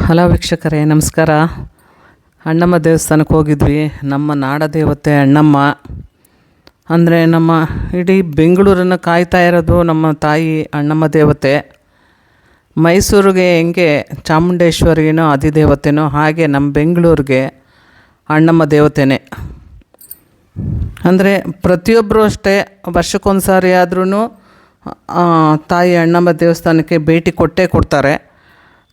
Hello ವೀಕ್ಷಕರೇ, ನಮಸ್ಕಾರ. ಅಣ್ಣಮ್ಮ ದೇವಸ್ಥಾನಕ್ಕೆ ಹೋಗಿದ್ವಿ. ನಮ್ಮ ನಾಡ ದೇವತೆ ಅಣ್ಣಮ್ಮ ಅಂದರೆ ನಮ್ಮ ಇಡೀ ಬೆಂಗಳೂರನ್ನು ಕಾಯ್ತಾ ಇರೋದು ನಮ್ಮ ತಾಯಿ ಅಣ್ಣಮ್ಮ ದೇವತೆ. ಮೈಸೂರಿಗೆ ಹೆಂಗೆ ಚಾಮುಂಡೇಶ್ವರಿನೋ ಅಧಿದೇವತೆನೋ ಹಾಗೆ ನಮ್ಮ ಬೆಂಗಳೂರಿಗೆ ಅಣ್ಣಮ್ಮ ದೇವತೆನೇ. ಅಂದರೆ ಪ್ರತಿಯೊಬ್ಬರು ಅಷ್ಟೇ ವರ್ಷಕ್ಕೊಂದು ಸಾರಿ ಆದ್ರೂ ತಾಯಿ ಅಣ್ಣಮ್ಮ ದೇವಸ್ಥಾನಕ್ಕೆ ಭೇಟಿ ಕೊಟ್ಟೇ ಕೊಡ್ತಾರೆ.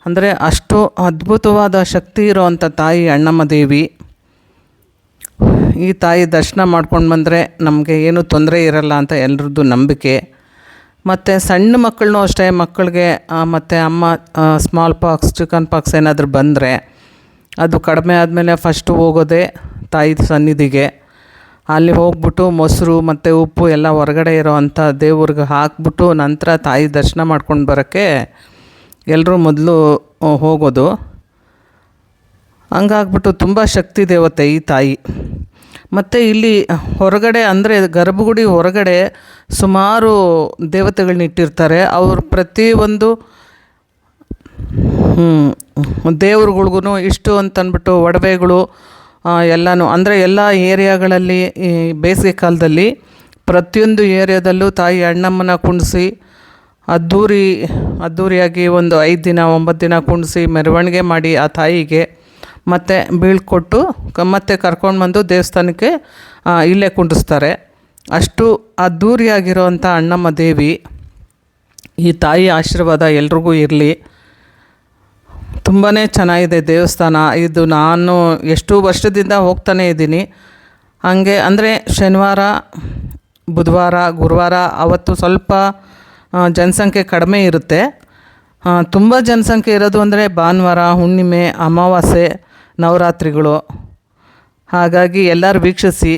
ಅಂದರೆ ಅಷ್ಟು ಅದ್ಭುತವಾದ ಶಕ್ತಿ ಇರೋವಂಥ ತಾಯಿ ಅಣ್ಣಮ್ಮ ದೇವಿ. ಈ ತಾಯಿ ದರ್ಶನ ಮಾಡ್ಕೊಂಡು ಬಂದರೆ ನಮಗೆ ಏನೂ ತೊಂದರೆ ಇರಲ್ಲ ಅಂತ ಎಲ್ರದ್ದು ನಂಬಿಕೆ. ಮತ್ತು ಸಣ್ಣ ಮಕ್ಕಳನ್ನೂ ಅಷ್ಟೇ, ಮಕ್ಕಳಿಗೆ ಮತ್ತು ಅಮ್ಮ ಸ್ಮಾಲ್ ಪಾಕ್ಸ್, ಚಿಕನ್ ಪಾಕ್ಸ್ ಏನಾದರೂ ಬಂದರೆ ಅದು ಕಡಿಮೆ ಆದಮೇಲೆ ಫಸ್ಟು ಹೋಗೋದೇ ತಾಯಿ ಸನ್ನಿಧಿಗೆ. ಅಲ್ಲಿ ಹೋಗ್ಬಿಟ್ಟು ಮೊಸರು ಮತ್ತು ಉಪ್ಪು ಎಲ್ಲ ಹೊರಗಡೆ ಇರೋವಂಥ ದೇವ್ರಿಗೆ ಹಾಕ್ಬಿಟ್ಟು ನಂತರ ತಾಯಿ ದರ್ಶನ ಮಾಡ್ಕೊಂಡು ಬರೋಕ್ಕೆ ಎಲ್ಲರೂ ಮೊದಲು ಹೋಗೋದು. ಹಂಗಾಗ್ಬಿಟ್ಟು ತುಂಬ ಶಕ್ತಿ ದೇವತೆ ಈ ತಾಯಿ. ಮತ್ತು ಇಲ್ಲಿ ಹೊರಗಡೆ ಅಂದರೆ ಗರ್ಭಗುಡಿ ಹೊರಗಡೆ ಸುಮಾರು ದೇವತೆಗಳನ್ನ ಇಟ್ಟಿರ್ತಾರೆ. ಅವರು ಪ್ರತಿಯೊಂದು ದೇವ್ರುಗಳ್ಗೂ ಇಷ್ಟು ಅಂತಂದ್ಬಿಟ್ಟು ಒಡವೆಗಳು ಎಲ್ಲನೂ, ಅಂದರೆ ಎಲ್ಲ ಏರಿಯಾಗಳಲ್ಲಿ ಈ ಬೇಸಿಗೆ ಕಾಲದಲ್ಲಿ ಪ್ರತಿಯೊಂದು ಏರಿಯಾದಲ್ಲೂ ತಾಯಿ ಅಣ್ಣಮ್ಮನ ಕುಣಿಸಿ ಅದ್ಧೂರಿಯಾಗಿ ಒಂದು 5 ದಿನ 9 ದಿನ ಕುಣಿಸಿ ಮೆರವಣಿಗೆ ಮಾಡಿ ಆ ತಾಯಿಗೆ ಮತ್ತು ಬೀಳ್ಕೊಟ್ಟು ಮತ್ತೆ ಕರ್ಕೊಂಡು ಬಂದು ದೇವಸ್ಥಾನಕ್ಕೆ ಇಲ್ಲೇ ಕುಂಡಿಸ್ತಾರೆ. ಅಷ್ಟು ಅದ್ಧೂರಿಯಾಗಿರೋವಂಥ ಅಣ್ಣಮ್ಮ ದೇವಿ. ಈ ತಾಯಿ ಆಶೀರ್ವಾದ ಎಲ್ರಿಗೂ ಇರಲಿ. ತುಂಬಾ ಚೆನ್ನಾಗಿದೆ ದೇವಸ್ಥಾನ ಇದು. ನಾನು ಎಷ್ಟು ವರ್ಷದಿಂದ ಹೋಗ್ತಾನೇ ಇದ್ದೀನಿ. ಹಾಗೆ ಅಂದರೆ ಶನಿವಾರ, ಬುಧವಾರ, ಗುರುವಾರ ಅವತ್ತು ಸ್ವಲ್ಪ ಜನಸಂಖ್ಯೆ ಕಡಿಮೆ ಇರುತ್ತೆ. ತುಂಬ ಜನಸಂಖ್ಯೆ ಇರೋದು ಅಂದರೆ ಭಾನುವಾರ, ಹುಣ್ಣಿಮೆ, ಅಮಾವಾಸ್ಯೆ, ನವರಾತ್ರಿಗಳು. ಹಾಗಾಗಿ ಎಲ್ಲರೂ ವೀಕ್ಷಿಸಿ.